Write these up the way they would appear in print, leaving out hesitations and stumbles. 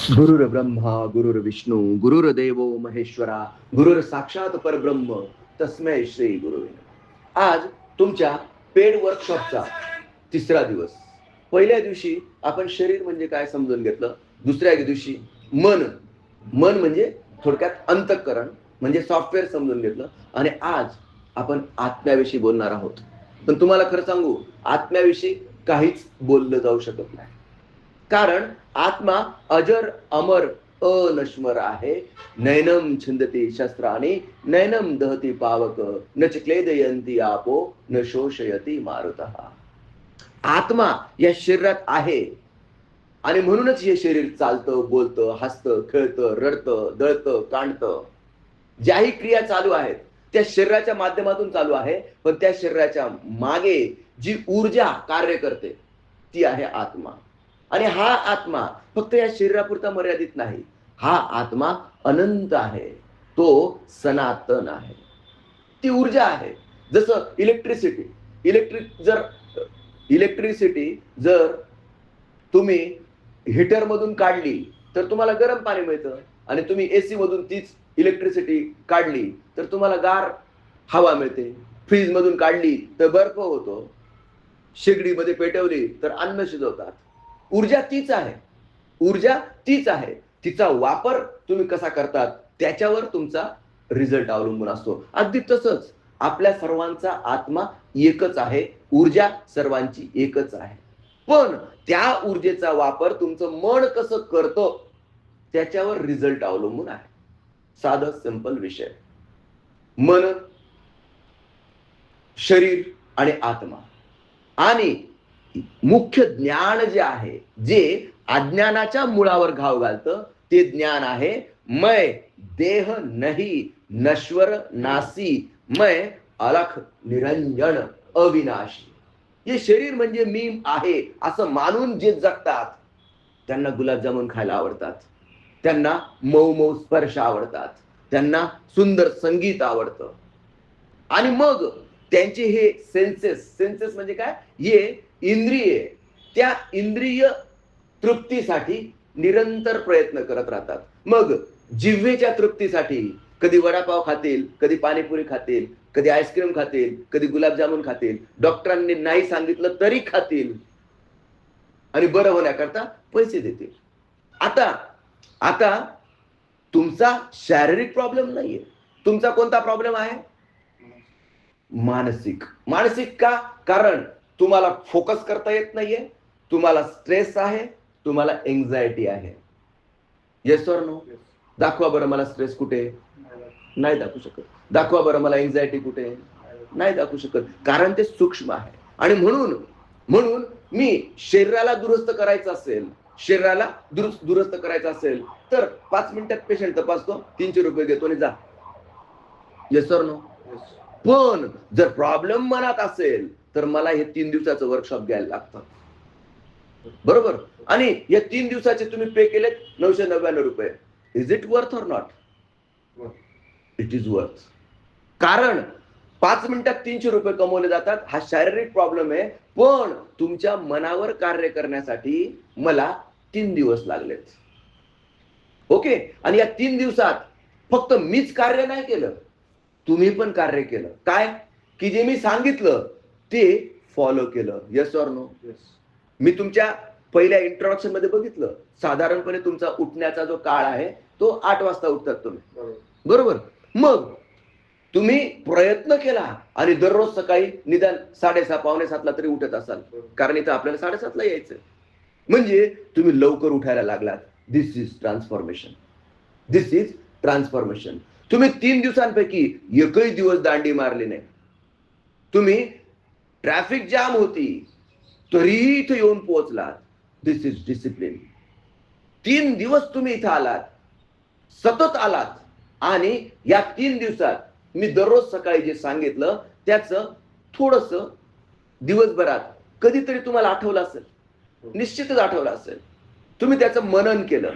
गुरुर ब्रह्मा गुरुर्विष्णू गुरुर्देवो महेश्वरा गुरुर साक्षात परब्रह्म तस्मै श्री गुरुवे नमः. आज तुमच्या पेड वर्कशॉपचा तिसरा दिवस. पहिल्या दिवशी आपण शरीर म्हणजे काय समजून घेतलं. दुसऱ्या दिवशी मन म्हणजे थोडक्यात अंतःकरण म्हणजे सॉफ्टवेअर समजून घेतलं. आणि आज आपण आत्म्याविषयी बोलणार आहोत. पण तुम्हाला खरं सांगू, आत्म्याविषयी काहीच बोललं जाऊ शकत नाही. कारण आत्मा अजर अमर अनश्वर आहे. नैनम छिंदती शस्त्राणी नैनम दहती पावक न क्लेदयंती आपो न शोषयती मारुतः. आत्मा या शरीरात आहे आणि म्हणूनच हे शरीर चालतं, बोलतं, हसतं, खेळतं, रडतं, दळतं, कांडतं. ज्याही क्रिया चालू आहेत त्या शरीराच्या माध्यमातून चालू आहे. पण त्या शरीराच्या मागे जी ऊर्जा कार्य करते ती आहे आत्मा. आणि हा आत्मा फक्त या शरीरापुरता मर्यादित नाही. हा आत्मा अनंत आहे. तो सनातन आहे. ती ऊर्जा आहे. जसं इलेक्ट्रिसिटी जर तुम्ही हीटर मधून काढली तर तुम्हाला गरम पाणी मिळतं. आणि तुम्ही एसी मधून तीच इलेक्ट्रिसिटी काढली तर तुम्हाला गार हवा मिळते. फ्रीज मधून काढली तर बर्फ होतो. शेगडीमध्ये पेटवली तर अन्न शिजवतात. ऊर्जा तीच आहे. ऊर्जा तीच आहे. तिचा वापर तुम्ही कसा करतात त्याच्यावर तुमचा रिझल्ट अवलंबून असतो. अगदी तसंच आपल्या सर्वांचा आत्मा एकच आहे. ऊर्जा सर्वांची एकच आहे. पण त्या ऊर्जेचा वापर तुमचं मन कसं करतं त्याच्यावर रिझल्ट अवलंबून आहे. साधं सिंपल विषय. मन, शरीर आणि आत्मा. आणि मुख्य ज्ञान जे आहे, जे अज्ञानाच्या मुळावर घाव घालतं ते ज्ञान आहे मैं देह नहीं नश्वर नासी मैं अलख निरंजन अविनाशी. हे शरीर म्हणजे मी आहे असं मानून जे जगतात त्यांना गुलाबजामुन खायला आवडतात. त्यांना मऊ मऊ स्पर्श आवडतात. त्यांना सुंदर संगीत आवडतं. आणि मग त्यांचे हे सेन्सेस म्हणजे काय, हे इंद्रिय त्या इंद्रिय तृप्तीसाठी निरंतर प्रयत्न करत राहतात. मग जिव्हेच्या तृप्तीसाठी कधी वडापाव खातील, कधी पाणीपुरी खातील, कधी आईस्क्रीम खातील, कधी गुलाबजामुन खातील. डॉक्टरांनी नाही सांगितलं तरी खातील आणि बरं होण्याकरता पैसे देतील. आता आता तुमचा शारीरिक प्रॉब्लेम नाहीये. तुमचा कोणता प्रॉब्लेम आहे? मानसिक. मानसिक का? कारण तुम्हाला फोकस करता येत नाहीये, तुम्हाला स्ट्रेस आहे, तुम्हाला एन्झायटी आहे. Yes or no? दाखवा बरं मला स्ट्रेस कुठे? नाही दाखवू शकत. दाखवा बरं मला एन्झायटी कुठे? नाही दाखवू शकत. कारण ते सूक्ष्म आहे. आणि म्हणून मी शरीराला दुरुस्त करायचं असेल तर 5 मिनिटात पेशंट तपासतो, 300 रुपये घेतो आणि जा. Yes or no? पण जर प्रॉब्लेम मनात असेल तर मला हे 3 दिवसाचं वर्कशॉप घ्यायला लागतं. बरोबर? आणि या 3 दिवसाचे तुम्ही पे केलेत 999 रुपये. Is it worth or not? It is worth. कारण 5 मिनिटात 300 रुपये कमवले जातात. हा शारीरिक प्रॉब्लेम आहे. पण तुमच्या मनावर कार्य करण्यासाठी मला 3 दिवस लागलेत. ओके. आणि या 3 दिवसात फक्त मीच कार्य नाही केलं, तुम्ही पण कार्य केलं. काय? की जे मी सांगितलं ते फॉलो केलं. Yes or no? मी तुमच्या पहिल्या इंट्रोडक्शन मध्ये बघितलं, साधारणपणे तुमचा उठण्याचा जो काळ आहे तो 8 वाजता उठतात तुम्ही. बरोबर? मग तुम्ही प्रयत्न केला आणि दररोज सकाळी निदान 6:30 पावणे 7ला तरी उठत असाल. कारण इथं आपल्याला 7:30ला यायचं. म्हणजे तुम्ही लवकर उठायला लागलात. This is transformation. This is transformation. तुम्ही 3 दिवसांपैकी एकही दिवस दांडी मारली नाही. तुम्ही ट्रॅफिक जाम होती तरीही इथे येऊन पोहोचलात. दिस इज डिसिप्लिन. 3 दिवस तुम्ही इथं आलात, सतत आलात. आणि या 3 दिवसात मी दररोज सकाळी जे सांगितलं त्याचं थोडंसं दिवसभरात कधीतरी तुम्हाला आठवलं असेल, निश्चितच आठवलं असेल. तुम्ही त्याचं मनन केलं,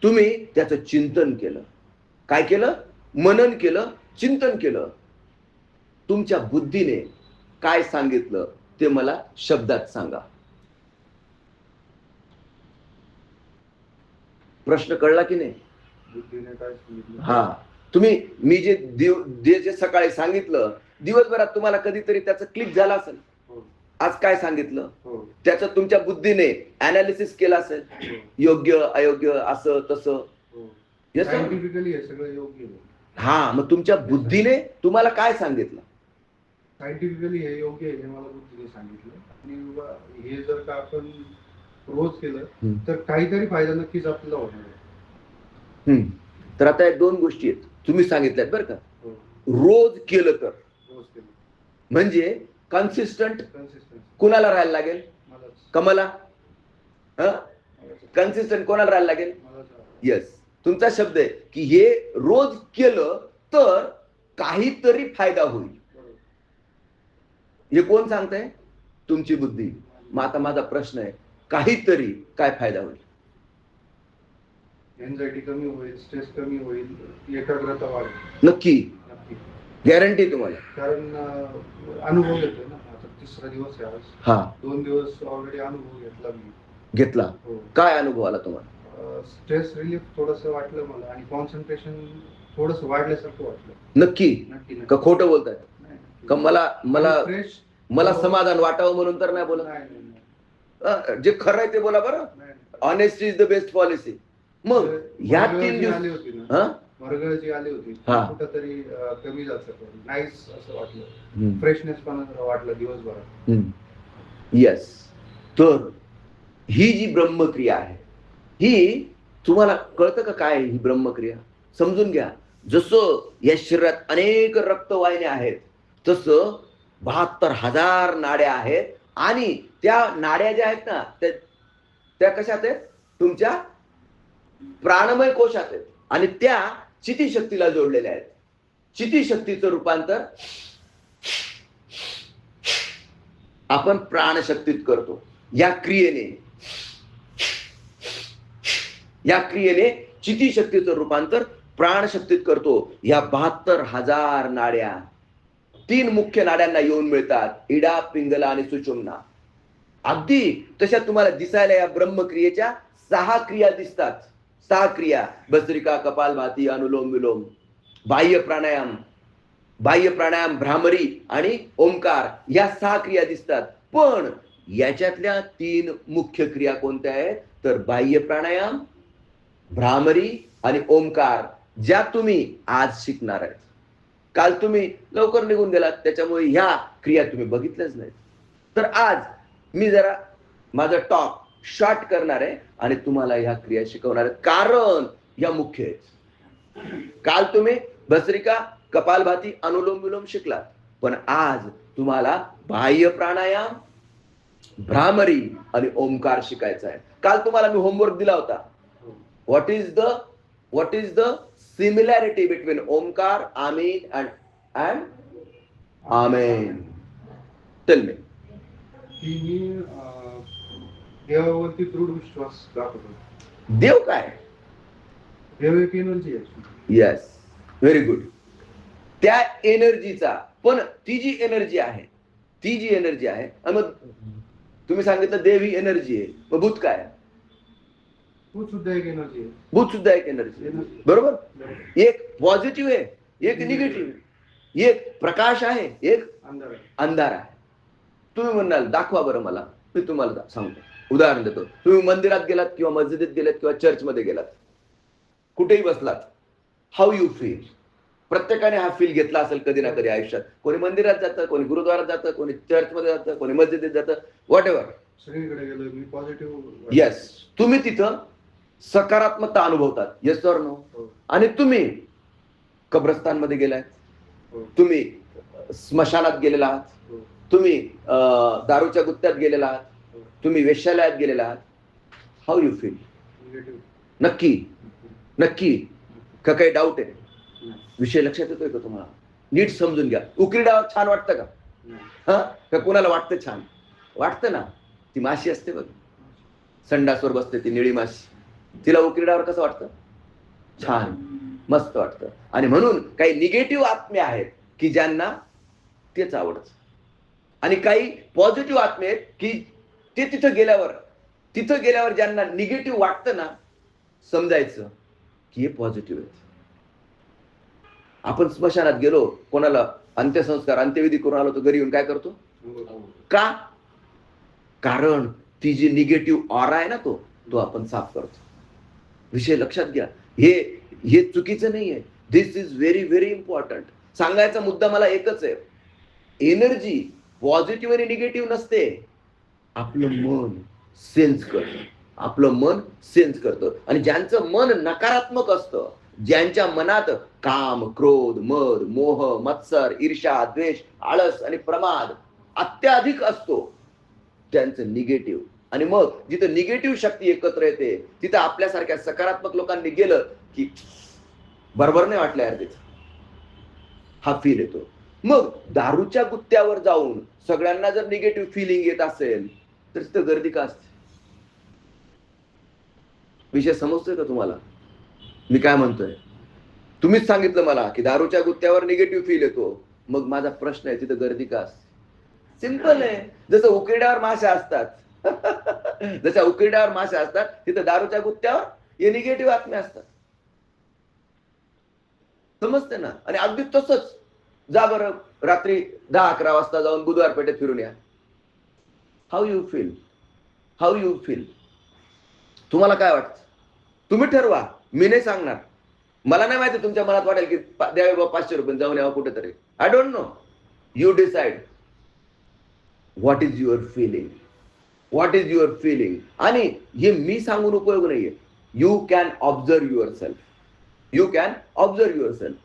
तुम्ही त्याचं चिंतन केलं. काय केलं? मनन केलं, चिंतन केलं. तुमच्या बुद्धीने काय सांगितलं ते मला शब्दात सांगा. प्रश्न कळला की नाही? बुद्धीने काय सांगितलं? हा, तुम्ही मी जे सकाळी सांगितलं, दिवसभरात तुम्हाला कधीतरी त्याचं क्लिक झालं असेल. आज काय सांगितलं त्याचं तुमच्या बुद्धीने अनालिसिस केलं असेल, योग्य अयोग्य असं तसं. सायंटिफिकली हे सगळं योग्य आहे. हा, मग तुमच्या बुद्धीने तुम्हाला काय सांगितलं? सायंटिफिकली हे योग्य आहे हे मला बुद्धीने सांगितलं. आणि हे जर का आपण रोज केलं तर काहीतरी फायदा नक्कीच आपल्याला होणार आहे. तर आता या दोन गोष्टी आहेत तुम्ही सांगितल्यात बरं का. रोज केलं तर म्हणजे कन्सिस्टंट कुणाला राहायला लागेल? कमला. कन्सिस्टंट कोणाला राहायला लागेल? येस, तुमचा शब्द आहे की हे रोज केलं तर काहीतरी फायदा होईल. हे कोण सांगतंय? तुमची बुद्धी. मग आता माझा प्रश्न आहे, काहीतरी काय फायदा होईल? एन्झायटी कमी होईल, स्ट्रेस कमी होईल, एकाग्रता वाढेल. नक्की, गॅरंटी तुम्हाला. कारण अनुभव घेतोय ना, आता तिसरा दिवस आहे आज. हा, 2 दिवस ऑलरेडी अनुभव घेतला मी. घेतला. काय अनुभव आला तुम्हाला? स्ट्रेस रिलीफ थोडंसं वाटलं मला आणि कॉन्सन्ट्रेशन थोडंसं वाढल्यासारखं वाटलं. नक्की का खोटं बोलताय? का मला समाधान वाटावं म्हणून तर नाही बोलत? जे खरं आहे ते बोला बरं. Honesty is the best policy. मग ह्या 3 दिवस मरगळ जी आली होती कुठंतरी कमी जास्त नाईस असं वाटलं, फ्रेशनेस पण वाटलं दिवसभरात. येस, तर ही जी ब्रह्मक्रिया आहे ही तुम्हाला कळतं का काय ही ब्रह्मक्रिया? समजून घ्या. जसं या शरीरात अनेक रक्तवाहिन्या आहेत तसं 72,000 नाड्या आहेत आणि त्या नाड्या ज्या आहेत ना त्या कशात आहेत? तुमच्या प्राणमय कोशात आहेत आणि त्या चितीशक्तीला जोडलेल्या आहेत. चितीशक्तीचं रूपांतर आपण प्राणशक्तीत करतो. या क्रियेने चितीशक्तीचं रूपांतर प्राणशक्तीत करतो. या 72,000 नाड्या 3 मुख्य नाड्यांना येऊन मिळतात, इडा, पिंगला आणि सुषुम्ना. अगदी तशा तुम्हाला दिसायला या ब्रह्मक्रियेच्या 6 क्रिया दिसतात. 6 क्रिया: भस्त्रिका, कपालभाती, अनुलोम विलोम, बाह्य प्राणायाम, भ्रामरी आणि ओंकार. या 6 क्रिया दिसतात. पण याच्यातल्या 3 मुख्य क्रिया कोणत्या आहेत? तर बाह्य प्राणायाम, भ्रामरी आणि ओंकार, ज्या तुम्ही आज शिकणार आहेत. काल तुम्ही लवकर निघून गेलात त्याच्यामुळे ह्या क्रिया तुम्ही बघितल्याच नाहीत. तर आज मी जरा माझं टॉक शॉर्ट करणार आहे आणि तुम्हाला ह्या क्रिया शिकवणार आहे, कारण या मुख्य आहेत. काल तुम्ही भस्त्रिका, कपालभाती, अनुलोम विलोम शिकलात, पण आज तुम्हाला बाह्य प्राणायाम, भ्रामरी आणि ओंकार शिकायचा आहे. काल तुम्हाला मी होमवर्क दिला होता. What is the similarity between Omkar, आमीन अँड आमेन? Tell me. देवावरती दृढ विश्वास दाखवतो. देव काय? देव एक एनर्जी आहे. Yes, very good. त्या एनर्जीचा, पण ती जी एनर्जी आहे मग तुम्ही सांगितलं देव ही एनर्जी आहे, मग भूत काय? भूत सुद्धा एक एनर्जी आहे. भूत सुद्धा एक एनर्जी आहे, बरोबर. एक पॉझिटिव्ह आहे, एक निगेटिव्ह आहे, एक प्रकाश आहे, एक अंधार आहे. तुम्ही म्हणाल दाखवा बरं मला. मी तुम्हाला सांगतो, उदाहरण देतो. तुम्ही मंदिरात गेलात किंवा मस्जिदीत गेलात किंवा चर्चमध्ये गेलात, कुठेही बसलात, हाऊ यू फील? प्रत्येकाने हा फील घेतला असेल कधी ना कधी आयुष्यात. कोणी मंदिरात जातं, कोणी गुरुद्वारात जातं, कोणी चर्चमध्ये जातं, कोणी मस्जिदीत जातं, व्हॉट एव्हर. सगळीकडे गेलो मी पॉझिटिव्ह. येस, तुम्ही तिथं सकारात्मकता अनुभवतात. Yes or no? आणि तुम्ही कब्रस्तानमध्ये गेलाय, तुम्ही स्मशानात गेलेला आहात, तुम्ही दारूच्या गुत्त्यात गेलेला आहात, तुम्ही वेश्यालयात गेलेला आहात, हाऊ यू फील? नक्की का काही डाऊट आहे? विषय लक्षात येतोय का तुम्हाला? नीट समजून घ्या. उकिरड्यावर छान वाटतं का? का कोणाला वाटतं छान? वाटतं ना. ती माशी असते बघ, संडासवर बसते ती निळी माशी, तिला उकिरड्यावर कसं वाटतं? छान, मस्त वाटतं. आणि म्हणून काही निगेटिव्ह आत्मे आहेत की ज्यांना तेच आवडतं, आणि काही पॉझिटिव्ह आत्मे आहेत की ते तिथं गेल्यावर ज्यांना निगेटिव्ह वाटतं ना, समजायचं की हे पॉझिटिव्ह आहे. आपण स्मशानात गेलो, कोणाला अंत्यसंस्कार अंत्यविधी करून आलो, तर घरी येऊन काय करतो? का? कारण ती जी निगेटिव्ह ऑरा आहे ना, तो आपण साफ करतो. विषय लक्षात घ्या. हे चुकीचं नाहीये. दिस इज व्हेरी व्हेरी इम्पॉर्टंट. सांगायचा मुद्दा मला एकच आहे. एनर्जी पॉझिटिव्ह आणि निगेटिव्ह नसते. आपलं मन सेन्स करतं. आपलं मन सेन्स करतं. आणि ज्यांचं मन नकारात्मक असतं, ज्यांच्या मनात काम, क्रोध, मद, मोह, मत्सर, ईर्ष्या, द्वेष, आळस आणि प्रमाद अत्याधिक असतो, त्यांचं निगेटिव्ह. आणि मग जिथं निगेटिव्ह शक्ती एकत्र येते, तिथं आपल्यासारख्या सकारात्मक लोकांनी गेलं की बरोबर नाही वाटलं यार तिथं, हा फील येतो. मग दारूच्या गुत्त्यावर जाऊन सगळ्यांना जर निगेटिव्ह फिलिंग येत असेल, तर तिथं गर्दी का असते? विषय समजतोय का तुम्हाला मी काय म्हणतोय? तुम्हीच सांगितलं मला की दारूच्या गुत्त्यावर निगेटिव्ह फील येतो. मग माझा प्रश्न आहे, तिथं गर्दी का असते? सिंपल आहे. जसं उकिरड्यावर माशा असतात जशा उकिरड्यावर माशा असतात, तिथं दारूच्या गुत्त्यावर हे निगेटिव्ह आत्मे असतात. समजते ना? आणि अगदी तसंच जा बरं, रात्री 10-11 वाजता जाऊन बुधवार पेठेत फिरून या. How you feel? How you feel? तुम्हाला काय वाटतं? तुम्ही ठरवा. मी नाही सांगणार. मला नाही माहिती तुमच्या मनात वाटेल की द्यावे बाबा 500 रुपये, जाऊन यावं कुठेतरी. I don't know. You decide what is your feeling. What is your feeling. आणि हे मी सांगून उपयोग नाहीये. You can observe yourself. You can observe yourself.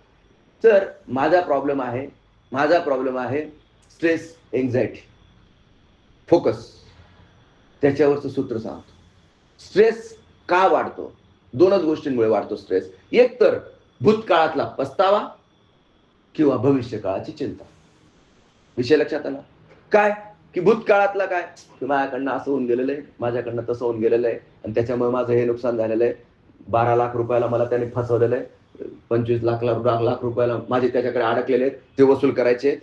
तर माझा प्रॉब्लेम आहे स्ट्रेस, एन्झायटी, फोकस. त्याच्यावरचं सूत्र सांगतो. स्ट्रेस का वाढतो? 2च गोष्टींमुळे वाढतो स्ट्रेस. एक तर भूतकाळातला पस्तावा किंवा भविष्य काळाची चिंता. विषय लक्षात आला? काय की भूतकाळातला काय की माझ्याकडनं असं होऊन गेलेलं आहे, माझ्याकडनं तसं होऊन गेलेलं आहे, आणि त्याच्यामुळे माझं हे नुकसान झालेलं आहे. 12 लाख रुपयाला मला त्याने फसवलेलं आहे. 25 लाख रुपयाला माझे त्याच्याकडे अडकलेले आहेत, ते वसूल करायचे.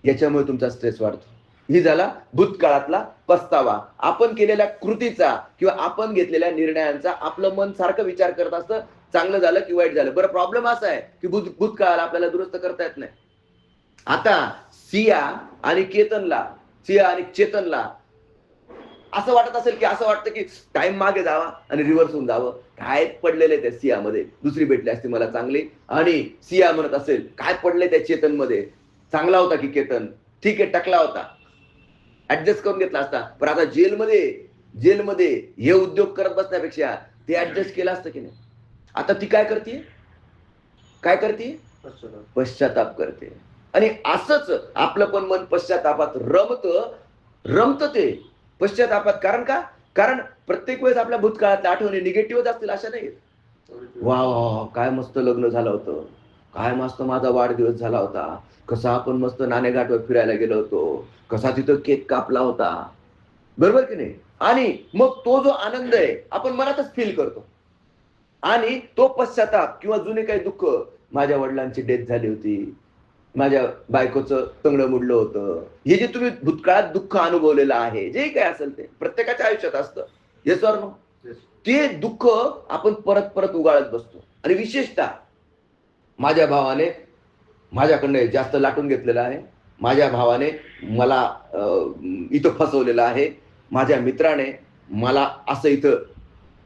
याच्यामुळे तुमचा स्ट्रेस वाढतो. ही झाला भूतकाळातला पस्तावा. आपण केलेल्या कृतीचा किंवा आपण घेतलेल्या निर्णयांचा आपलं मन सारखं विचार करत असतं, चांगलं झालं की वाईट झालं. बरं, प्रॉब्लेम असा आहे की भूतकाळाला आपल्याला दुरुस्त करता येत नाही. आता सिया आणि चेतनला असं वाटत असेल की असं वाटतं की टाइम मागे जावा आणि रिव्हर्स होऊन जावं. काय पडलेलं आहे त्या सियामध्ये, दुसरी भेटली असती मला चांगली. आणि सिया म्हणत असेल काय पडलंय त्या चेतनमध्ये, चांगला होता की केतन, ठीक आहे टकला होता, ऍडजस्ट करून घेतला असता. पण आता जेलमध्ये हे उद्योग करत बसण्यापेक्षा ते ऍडजस्ट केलं असतं की नाही. आता ती काय करते? पश्चाताप करते. आणि असंच आपलं पण मन पश्चातापात रमतं ते पश्चातापात. कारण का? कारण प्रत्येक वेळेस आपल्या भूतकाळातल्या आठवणी निगेटिव्हच असतील अशा नाही. वा, काय मस्त लग्न झालं होतं, काय मस्त माझा वाढदिवस झाला होता, कसा आपण मस्त नाणेघाटवर फिरायला गेलो होतो, कसा तिथं केक कापला होता, बरोबर की नाही. आणि मग तो जो आनंद आहे आपण मनातच फील करतो. आणि तो पश्चाताप किंवा जुने काही दुःख, माझ्या वडिलांची डेथ झाली होती, माझ्या बायकोचं तंगडं मुडलं होतं, हे जे तुम्ही भूतकाळात दुःख अनुभवलेलं आहे, जे काही असेल ते प्रत्येकाच्या आयुष्यात असतं. Yes or no? ते दुःख आपण परत परत उगाळत बसतो. आणि विशेषतः माझ्या भावाने माझ्याकडनं जास्त लाटून घेतलेलं आहे, माझ्या भावाने मला इथं फसवलेलं आहे, माझ्या मित्राने मला असं इथं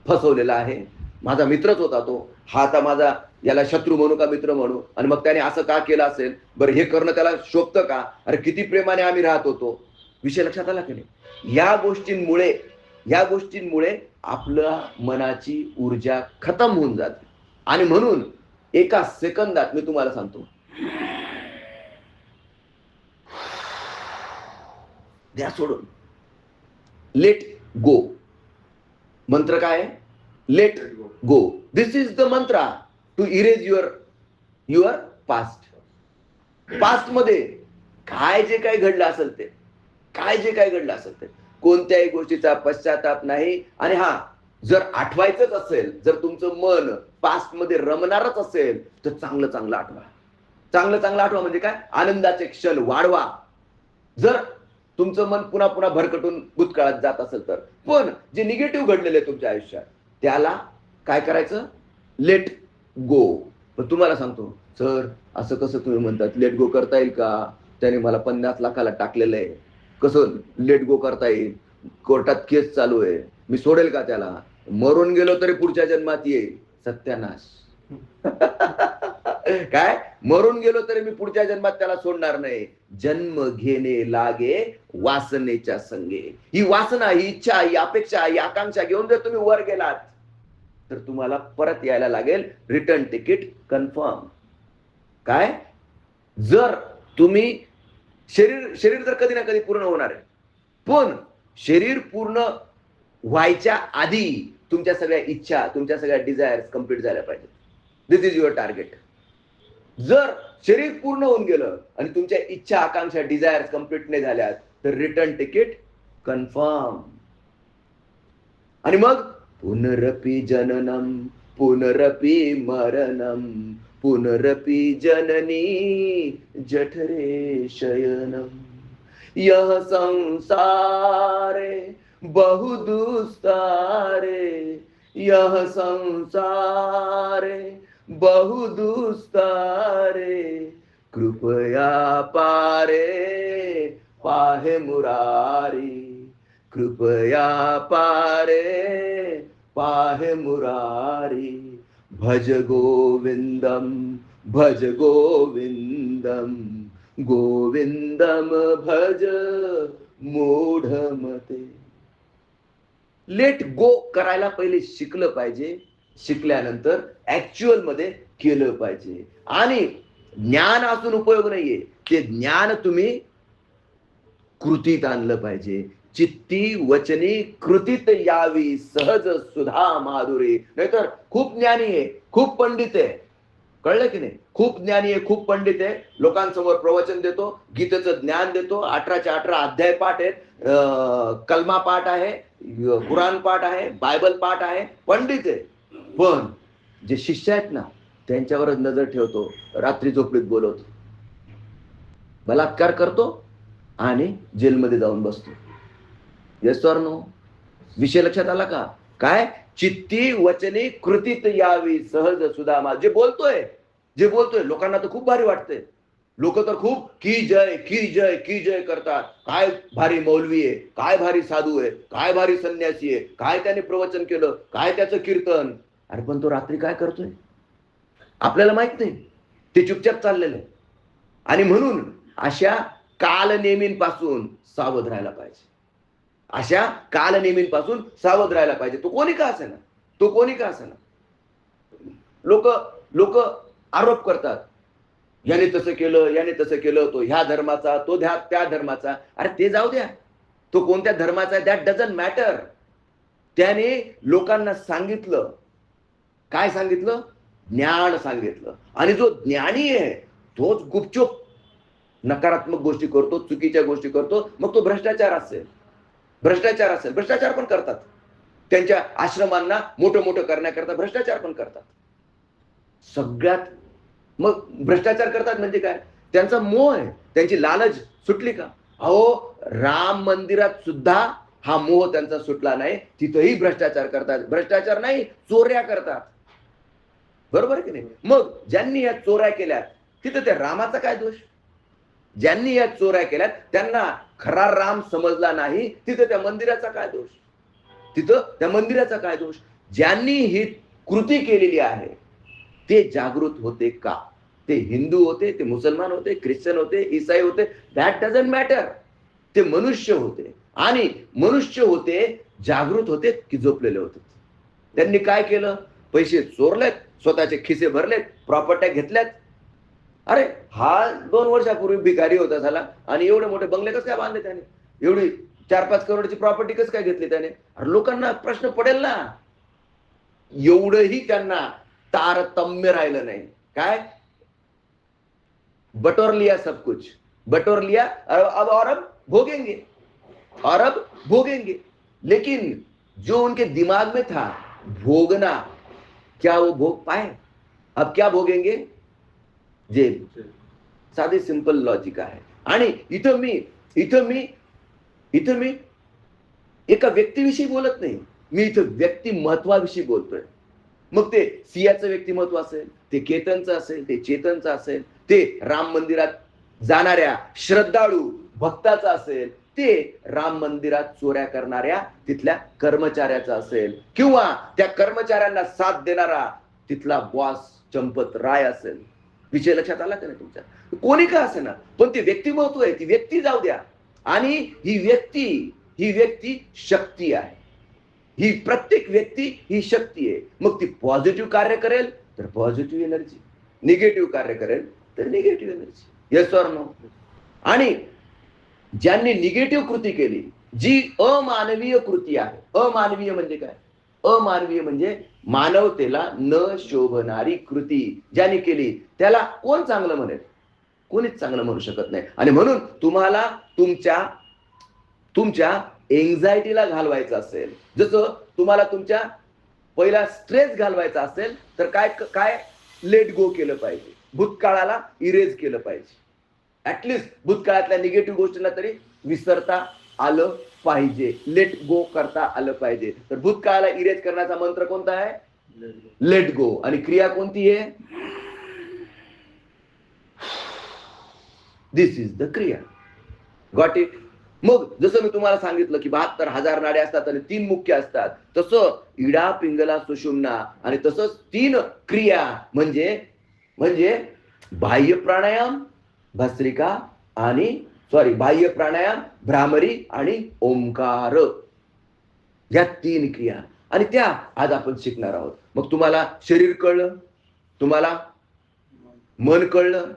फसवलेलं आहे. माझा मित्रच होता तो, हा आता माझा याला शत्रू म्हणू का मित्र म्हणू, आणि मग त्याने असं का केलं असेल, बरं हे करणं त्याला शोभतं का, अरे किती प्रेमाने आम्ही राहत होतो. विषय लक्षात आला की नाही. या गोष्टींमुळे आपल्या मनाची ऊर्जा खतम होऊन जाते. आणि म्हणून एका सेकंदात मी तुम्हाला सांगतो, द्या सोडून, लेट गो. मंत्र काय आहे? Let go. This is the mantra to erase your past. Past मध्ये काय जे काही घडलं असेल ते, कोणत्याही गोष्टीचा पश्चाताप नाही. आणि हा, जर आठवायचंच असेल, जर तुमचं मन पास्ट मध्ये रमणारच असेल, तर चांगलं आठवा. चांगलं आठवा म्हणजे काय? आनंदाचे क्षण वाढवा. जर तुमचं मन पुन्हा पुन्हा भरकटून भूतकाळात जात असेल तर. पण जे निगेटिव्ह घडलेलं आहे तुमच्या आयुष्यात, त्याला काय करायचं? Let go. पण तुम्हाला सांगतो सर, असं कसं तुम्ही म्हणतात लेट गो करता येईल का? त्याने मला 50 लाखाला टाकलेलं आहे, कसं लेट गो करता येईल? कोर्टात केस चालू आहे, मी सोडेल का त्याला? मरून गेलो तरी पुढच्या जन्मात येईल. सत्यानाश. काय? मरून गेलो तरी मी पुढच्या जन्मात त्याला सोडणार नाही. जन्म घेणे लागे वासनेच्या संगे. ही वासना, ही इच्छा, ही अपेक्षा, ही आकांक्षा घेऊन जर तुम्ही वर गेलात तर तुम्हाला परत यायला लागेल. Return ticket confirm. काय? जर तुम्ही शरीर तर कधी ना कधी पूर्ण होणार आहे, पण शरीर पूर्ण व्हायच्या आधी तुमच्या सगळ्या इच्छा, तुमच्या सगळ्या डिझायर्स कम्प्लीट झाल्या पाहिजेत. दिस इज युअर टार्गेट. जर शरीर पूर्ण होऊन गेलं आणि तुमच्या इच्छा, आकांक्षा, डिझायर्स कम्प्लीट नाही झाल्या तर रिटर्न तिकीट कन्फर्म. आणि मग पुनरपि जननम पुनरपि मरणम पुनरपि जननी जठरे शयनम यह संसारे बहुदुस्तारे यह संसारे बहुदुस्तारे कृपया पारे पाहे मुरारी कृपया पारे पाहे मुरारी भज गोविंदम गोविंदम भज मूढमते. लेट गो करायला पहिले शिकलं पाहिजे, शिकल्यानंतर ऍक्च्युअल मध्ये केलं पाहिजे. आणि ज्ञान असून उपयोग नाहीये, ते ज्ञान तुम्ही कृतीत आणलं पाहिजे. चित्ती वचनी कृतीत यावी सहज सुधा माधुरी. नाहीतर खूप ज्ञानी आहे, खूप पंडित आहे, कळलं की नाही? खूप ज्ञानी आहे, खूप पंडित आहे, लोकांसमोर प्रवचन देतो, गीतेचं ज्ञान देतो, 18चे 18 अध्याय पाठ आहेत, कलमा पाठ आहे, कुराण पाठ आहे, बायबल पाठ आहे, पंडित आहे. पण जे शिष्य आहेत ना, त्यांच्यावरच नजर ठेवतो, रात्री झोपडीत बोलवतो, बलात्कार करतो आणि जेलमध्ये जाऊन बसतो. Yes or no? विषय लक्षात आला का? काय? चित्ती वचनी कृतीत यावी सहज सुदामा. जे बोलतोय लोकांना तर खूप भारी वाटतंय. लोक तर खूप की जय की जय की जय करतात. काय भारी मौलवी आहे, काय भारी साधू आहे, काय भारी संन्यासी आहे, काय त्याने प्रवचन केलं, काय त्याचं कीर्तन. अरे पण तो रात्री काय करतोय आपल्याला माहित नाही, ते चुपचाप चाललेलं आहे. आणि म्हणून अशा कालनेमींपासून सावध राहायला पाहिजे. अशा कालनेमींपासून सावध राहायला पाहिजे. तो कोणी का असेना. लोक आरोप करतात, याने तसं केलं, तो ह्या धर्माचा, तो त्या धर्माचा. अरे ते जाऊ द्या, तो कोणत्या धर्माचा आहे दॅट डझंट मॅटर. त्याने लोकांना सांगितलं, काय सांगितलं? ज्ञान सांगितलं. आणि जो ज्ञानी आहे तोच गुपचूप नकारात्मक गोष्टी करतो, चुकीच्या गोष्टी करतो. मग तो भ्रष्टाचार असेल. भ्रष्टाचार पण करतात. त्यांच्या आश्रमांना मोठं करण्याकरता भ्रष्टाचार पण करतात. सगळ्यात मग भ्रष्टाचार करतात म्हणजे काय? त्यांचा मोह आहे, त्यांची लालच सुटली का? अहो, राम मंदिरात सुद्धा हा मोह त्यांचा सुटला नाही, तिथेही भ्रष्टाचार करतात. भ्रष्टाचार नाही, चोऱ्या करतात. बरोबर की नाही? मग ज्यांनी या चोऱ्या केल्या तिथं त्या रामाचा काय दोष? ज्यांनी या चोऱ्या केल्यात त्यांना खरा राम समजला नाही, तिथं त्या मंदिराचा काय दोष? ज्यांनी ही कृती केलेली आहे ते जागृत होते का? ते हिंदू होते, ते मुसलमान होते, ख्रिश्चन होते, ईसाई होते, दॅट डझंट मॅटर. ते मनुष्य होते. आणि मनुष्य होते, जागृत होते की झोपलेले होते? त्यांनी काय केलं? पैसे चोरलेत, स्वतःचे खिसे भरलेत, प्रॉपर्ट्या घेतल्यात. अरे हा 2 वर्षापूर्वी भिकारी होता झाला आणि एवढे मोठे बंगले कसं काय बांधले त्याने? एवढी 4-5 करोडची प्रॉपर्टी कसं काय घेतली त्याने? अरे लोकांना प्रश्न पडेल ना. एवढंही त्यांना तारतम्य राहिलं नाही. काय? बटोर लिया सब कुछ, बटोर लिया, अब और अब भोगेंगे. लेकिन जो उनके दिमाग में था भोगना, क्या वो भोग पाए? अब क्या भोगेंगे? जेल. साधे सिंपल लॉजिक आहे. आणि इथं मी एका व्यक्तीविषयी बोलत नाही, मी इथं व्यक्तिमत्वाविषयी बोलतोय. मग ते सियाचं व्यक्तिमत्व असेल, ते केतनचं असेल, ते चेतनचं असेल, ते राम मंदिरात जाणाऱ्या श्रद्धाळू भक्ताचं असेल, ते राम मंदिरात चोऱ्या करणाऱ्या तिथल्या कर्मचाऱ्याचं असेल, किंवा त्या कर्मचाऱ्यांना साथ देणारा तिथला बॉस चंपत राय असेल. विषय लक्षात आला का नाही तुमच्या? कोणी का असे ना, पण ते व्यक्तिमत्व आहे, ती व्यक्ती जाऊ द्या. आणि ही व्यक्ती शक्ती आहे. ही प्रत्येक व्यक्ती ही शक्ती आहे. मग ती पॉझिटिव्ह कार्य करेल तर पॉझिटिव्ह एनर्जी, निगेटिव्ह कार्य करेल तर negative energy. Yes or no? आणि ज्यांनी निगेटिव्ह कृती केली, जी अमानवीय कृती आहे. अमानवीय म्हणजे काय? अमानवीय म्हणजे मानवतेला न शोभणारी कृती ज्यांनी केली त्याला कोण चांगलं म्हणेल? कोणीच चांगलं म्हणू शकत नाही. आणि म्हणून तुम्हाला तुमच्या एन्झायटीला घालवायचं असेल, जसं तुम्हाला तुमच्या पहिला स्ट्रेस घालवायचा असेल, तर काय लेट गो केलं पाहिजे, भूतकाळाला इरेज केलं पाहिजे. ऍटलिस्ट भूतकाळातल्या निगेटिव्ह गोष्टींना तरी विसरता आलं पाहिजे, लेट गो करता आलं पाहिजे. तर भूतकाळाला इरेज करण्याचा मंत्र कोणता आहे? लेट गो. आणि क्रिया कोणती आहे? दिस इज द क्रिया. Got it? मग जसं मी तुम्हाला सांगितलं की 72,000 नाड्या असतात आणि 3 मुख्य असतात, तसं इडा, पिंगला, सुषुम्ना, आणि तसंच 3 क्रिया म्हणजे बाह्य प्राणायाम, भस्त्रिका आणि बाह्य प्राणायाम, भ्रामरी आणि ओंकार, या 3 क्रिया. आणि त्या आज आपण शिकणार आहोत. मग तुम्हाला शरीर कळलं, तुम्हाला मन कळलं,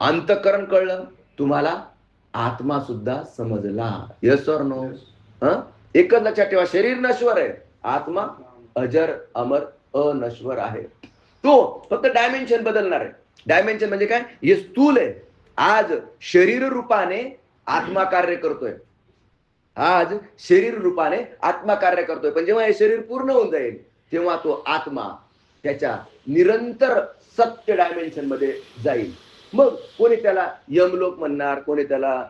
अंतःकरण कळलं, तुम्हाला आत्मा सुद्धा समजला. Yes or no? एकच लक्षात ठेवा, शरीर नश्वर आहे, आत्मा अजर अमर अनश्वर आहे. तो फक्त डायमेन्शन बदलणार आहे. डायमेन्शन म्हणजे काय? हे स्थूल आहे. आज शरीर रूपाने आत्मा कार्य करतोय. आज शरीर रूपाने आत्मा कार्य करतोय, पण जेव्हा हे शरीर पूर्ण होऊन जाईल तेव्हा तो आत्मा त्याच्या निरंतर सत्य डायमेन्शन मध्ये जाईल. मग कोणी त्याला यमलोक म्हणणार, कोणी त्याला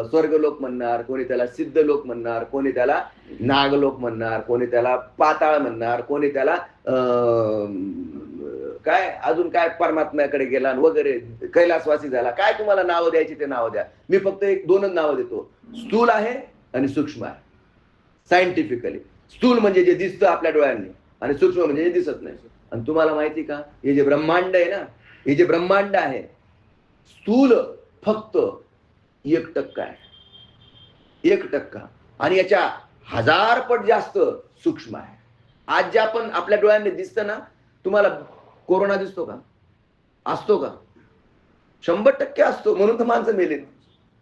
स्वर्गलोक म्हणणार, कोणी त्याला सिद्धलोक म्हणणार, कोणी त्याला नागलोक म्हणणार, कोणी त्याला पाताळ म्हणणार, कोणी त्याला काय अजून काय परमात्म्याकडे गेला वगैरे, कैलासवासी झाला, काय तुम्हाला नावं द्यायची ते नावं द्या. मी फक्त 2च नावं देतो, स्थूल आहे आणि सूक्ष्म आहे. सायंटिफिकली स्थूल म्हणजे जे दिसतं आपल्या डोळ्यांनी, आणि सूक्ष्म म्हणजे जे दिसत नाही. आणि तुम्हाला माहिती का, हे जे ब्रह्मांड आहे ना, हे जे ब्रह्मांड आहे, स्थूल फक्त 1% आहे, 1%, आणि याच्या 1000 पट जास्त सूक्ष्म आहे. आज जे आपण आपल्या डोळ्यांनी दिसतं ना, तुम्हाला कोरोना दिसतो का? असतो का? 100% असतो, म्हणून तर माणसं मेलेत.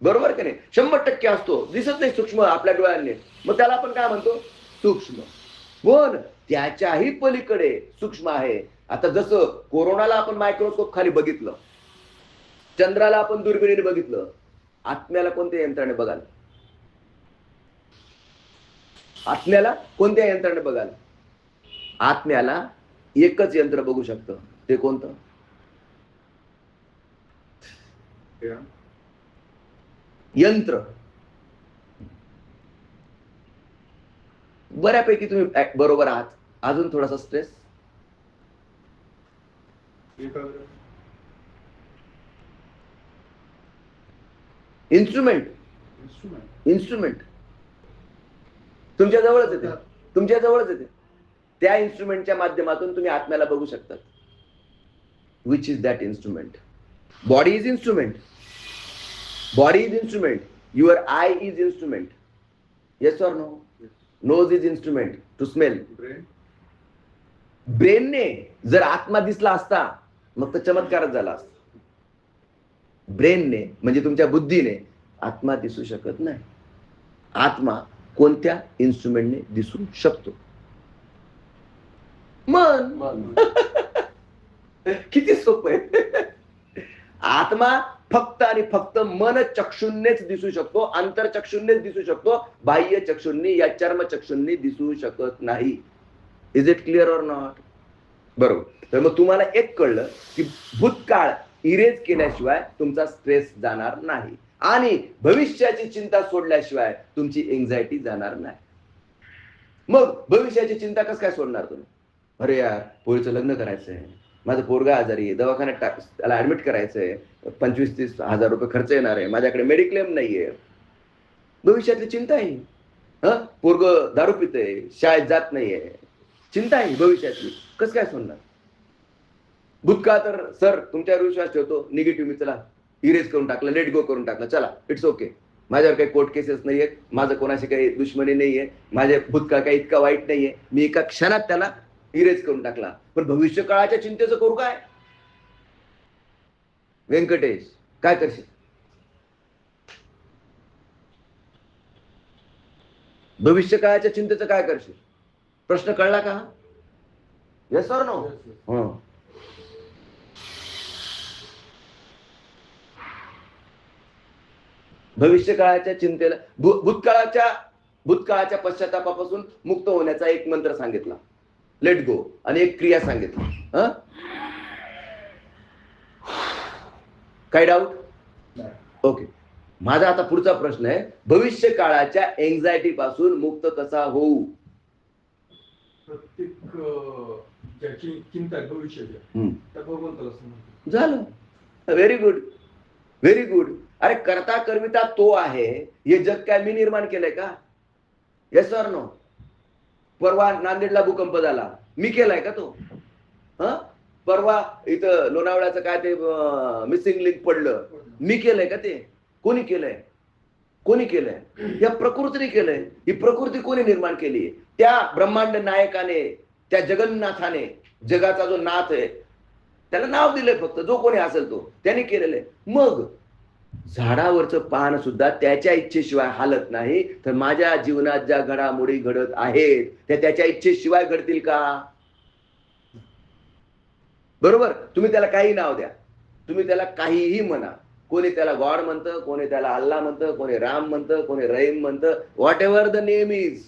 बरोबर का नाही? 100% असतो, दिसत नाही सूक्ष्म आपल्या डोळ्यांनी. मग त्याला आपण काय म्हणतो? सूक्ष्म. पण त्याच्याही पलीकडे सूक्ष्म आहे. आता जसं कोरोनाला आपण मायक्रोस्कोप खाली बघितलं, चंद्राला आपण दुर्बिणीने बघितलं, आत्म्याला कोणत्या यंत्राने बघाल? आत्म्याला कोणत्या यंत्राने बघाल? आत्म्याला एकच यंत्र बघू शकतं, ते कोणतं? यंत्र. बऱ्यापैकी तुम्ही बरोबर आहात. अजून थोडासा स्ट्रेस. इन्स्ट्रुमेंट. तुमच्या जवळच येते. त्या इन्स्ट्रुमेंटच्या माध्यमातून तुम्ही आत्म्याला बघू शकता. Which is that instrument? Body is instrument. Your eye is instrument. Yes or no? Nose is instrument to smell. ब्रेनने जर आत्मा दिसला असता मग तर चमत्कारच झाला असता. ब्रेनने म्हणजे तुमच्या बुद्धीने आत्मा दिसू शकत नाही. आत्मा कोणत्या इन्स्ट्रुमेंटने दिसू शकतो? मन. किती सोपं आहे. आत्मा फक्त आणि फक्त मन चक्षुंनेच दिसू शकतो, अंतरचक्षुंनेच दिसू शकतो, बाह्य चक्षुंनी या चर्म चक्षुंनी दिसू शकत नाही. Is it clear or not? बरोबर. तर मग तुम्हाला एक कळलं की भूतकाळ इरेज केल्याशिवाय तुमचा स्ट्रेस जाणार नाही, आणि भविष्याची चिंता सोडल्याशिवाय तुमची एन्झायटी जाणार नाही. मग भविष्याची चिंता कसं काय सोडणार तुम्ही? अरे यार पोरीचं लग्न करायचंय, माझं पोरगा आजारी आहे, दवाखान्यात त्याला ऍडमिट करायचंय, 25-30 हजार रुपये खर्च येणार आहे, माझ्याकडे मेडिक्लेम नाहीये, भविष्यातली चिंता आहे. पोरग दारू पितंय, शाळेत जात नाहीये, चिंता आहे भविष्यातली, कसं काय सोडणार? भूतकाळ तर सर तुमच्यावर विश्वास ठेवतो, निगेटिव्ह मी चला इरेज करून टाकलं, लेट गो करून टाकलं, चला इट्स ओके, माझ्यावर काही कोर्ट केसेस नाहीयेत, माझं कोणाशी काही दुश्मनी नाहीये, माझे भूतकाळ काही इतका वाईट नाहीये, मी एका क्षणात त्याला इरेज करून टाकला. पण भविष्य काळाच्या चिंतेचं करू काय? व्यंकटेश काय करशील? भविष्य काळाच्या चिंतेचं काय करशील? प्रश्न कळला का? Yes or no? भविष्य काळाच्या चिंतेला भूतकाळाच्या पश्चातापापासून मुक्त होण्याचा एक मंत्र सांगितला, लेट गो, आणि एक क्रिया सांगितली. काय डाऊट? ओके. माझा आता पुढचा प्रश्न आहे, भविष्य काळाच्या एन्झायटी पासून मुक्त कसा होऊ? प्रत्येक ज्याची चिंता आहे भविष्याच्या त्या भगवंताला समजतो. झालं. Very good, very good. अरे करता करविता तो आहे, हे जग काय मी निर्माण केलंय का? Yes or no? परवा नांदेडला भूकंप झाला, मी केलाय का तो? परवा इथं लोणावळ्याचं काय ते मिसिंग लिंक पडलं, मी केलंय का ते? कोणी केलंय? कोणी केलंय? या प्रकृतीने केलंय. ही प्रकृती कोणी निर्माण केली? त्या ब्रह्मांड नायकाने, त्या जगन्नाथाने, जगाचा जो नाथ आहे त्याला नाव दिलंय फक्त, जो कोणी असेल तो त्याने केलेलं आहे. मग झाडावरचं पान सुद्धा त्याच्या इच्छेशिवाय हालत नाही, तर माझ्या जीवनात ज्या घडामोडी घडत आहेत त्या त्याच्या इच्छेशिवाय घडतील का? बरोबर? तुम्ही त्याला काही नाव द्या, तुम्ही त्याला काहीही म्हणा, कोणी त्याला गॉड म्हणतं, कोणी त्याला अल्लाह म्हणतं, कोणी राम म्हणतं, कोणी रहीम म्हणतं, what ever the name is,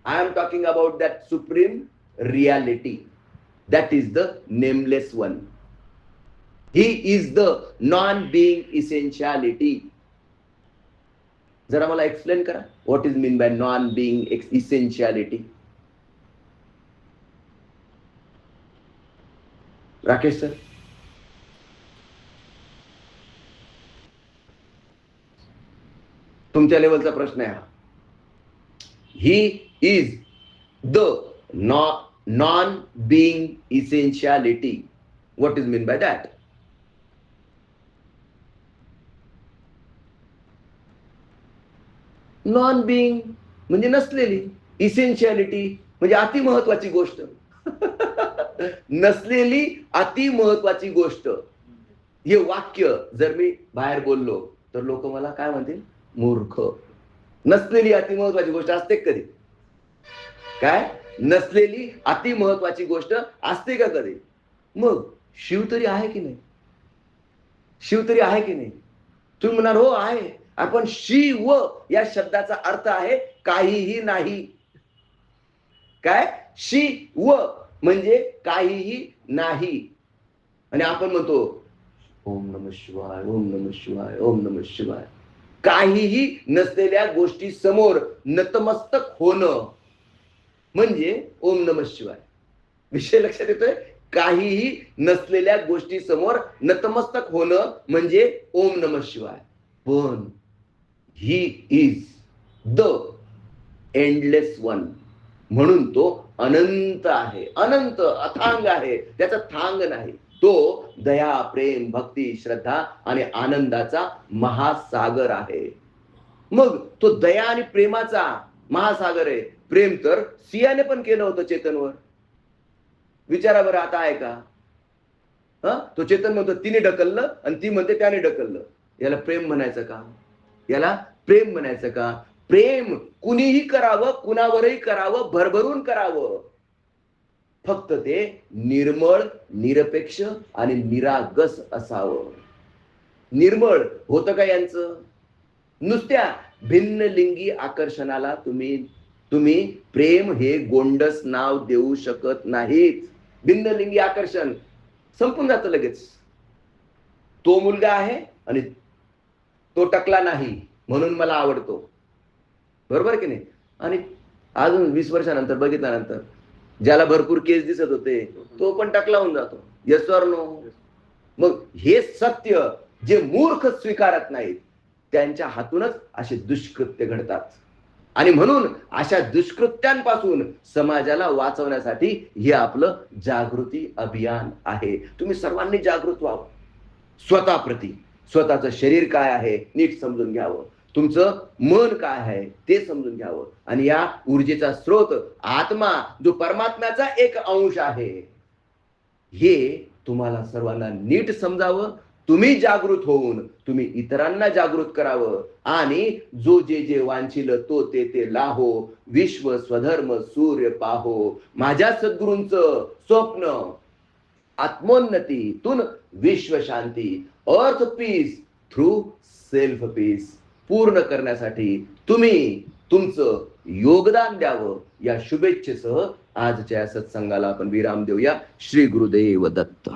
I am talking about that supreme reality, that is the nameless one. He is the non-being essentiality. जरा मला एक्सप्लेन करा, what is mean by non-being essentiality? Rakesh sir. तुमच्या लेवलचा प्रश्न आहे हा. He is the non-being essentiality. What is mean by that? Non being म्हणजे नसलेली, इसेन्शियालिटी म्हणजे अति महत्वाची गोष्ट. नसलेली अति महत्वाची गोष्ट. हे वाक्य जर मी बाहेर बोललो तर लोक मला काय म्हणतील? मूर्ख. नसलेली अति महत्वाची गोष्ट असते कधी? काय नसलेली अति महत्वाची गोष्ट असते का कधी? मग शिव तरी आहे की नाही? शिव तरी आहे की नाही? तुम्ही म्हणाल हो आहे. आपण शिव या शब्दाचा अर्थ आहे काहीही नाही. काय? शिव म्हणजे काहीही नाही. आणि आपण म्हणतो ओम नमः शिवाय, ओम नमः शिवाय, ओम नमः शिवाय. काहीही नसलेल्या गोष्टी समोर नतमस्तक होणं म्हणजे ओम नमः शिवाय. विषय लक्षात येतोय? काहीही नसलेल्या गोष्टी समोर नतमस्तक होणं म्हणजे ओम नमः शिवाय. पण he is the endless one, म्हणून तो अनंत आहे, अनंत अथांग आहे, त्याचा थांग नाही. तो दया, प्रेम, भक्ती, श्रद्धा आणि आनंदाचा महासागर आहे. मग तो दया आणि प्रेमाचा महासागर आहे. प्रेम तर सियाने पण केलं होतं चेतनवर. विचारा बरं आता आहे का? तो चेतन म्हणतो तिने ढकललं आणि ती म्हणते त्याने ढकललं. याला प्रेम म्हणायचं का? याला प्रेम म्हणायचं का? प्रेम कुणीही करावं, कुणावरही करावं, भरभरून करावं, फक्त ते निर्मळ, निरपेक्ष आणि निरागस असावं. निर्मळ होतं का यांचं? नुसत्या भिन्न लिंगी आकर्षणाला तुम्ही प्रेम हे गोंडस नाव देऊ शकत नाहीत. भिन्न लिंगी आकर्षण संपून जातं लगेच. तो मुलगा आहे आणि तो टकला नाही म्हणून मला आवडतो, बरोबर की नाही? आणि अजून 20 वर्षानंतर बघितल्यानंतर ज्याला भरपूर केस दिसत होते तो पण टकलावून जातो. Yes or no? मग हे सत्य जे मूर्ख स्वीकारत नाहीत त्यांच्या हातूनच असे दुष्कृत्य घडतात. आणि म्हणून अशा दुष्कृत्यांपासून समाजाला वाचवण्यासाठी हे आपलं जागृती अभियान आहे. तुम्ही सर्वांनी जागृत व्हावं. स्वतःप्रती, स्वतःचं शरीर काय आहे नीट समजून घ्यावं, तुमचं मन काय आहे ते समजून घ्यावं, आणि या ऊर्जेचा स्रोत आत्मा जो परमात्म्याचा एक अंश आहे हे तुम्हाला सर्वांना नीट समजावं. तुम्ही जागृत होऊन तुम्ही इतरांना जागृत करावं. आणि जो जे जे वांछिल तो ते ते लाहो, विश्व स्वधर्म सूर्य पाहो. माझ्या सद्गुरूंचं स्वप्न आत्मोन्नतीतून विश्व शांती, अर्थ पीस थ्रू सेल्फ पीस पूर्ण करण्यासाठी तुम्ही तुमचं योगदान द्यावं. या शुभेच्छेसह आजच्या सत्संगाला आपण विराम देऊया. श्री गुरुदेव दत्त.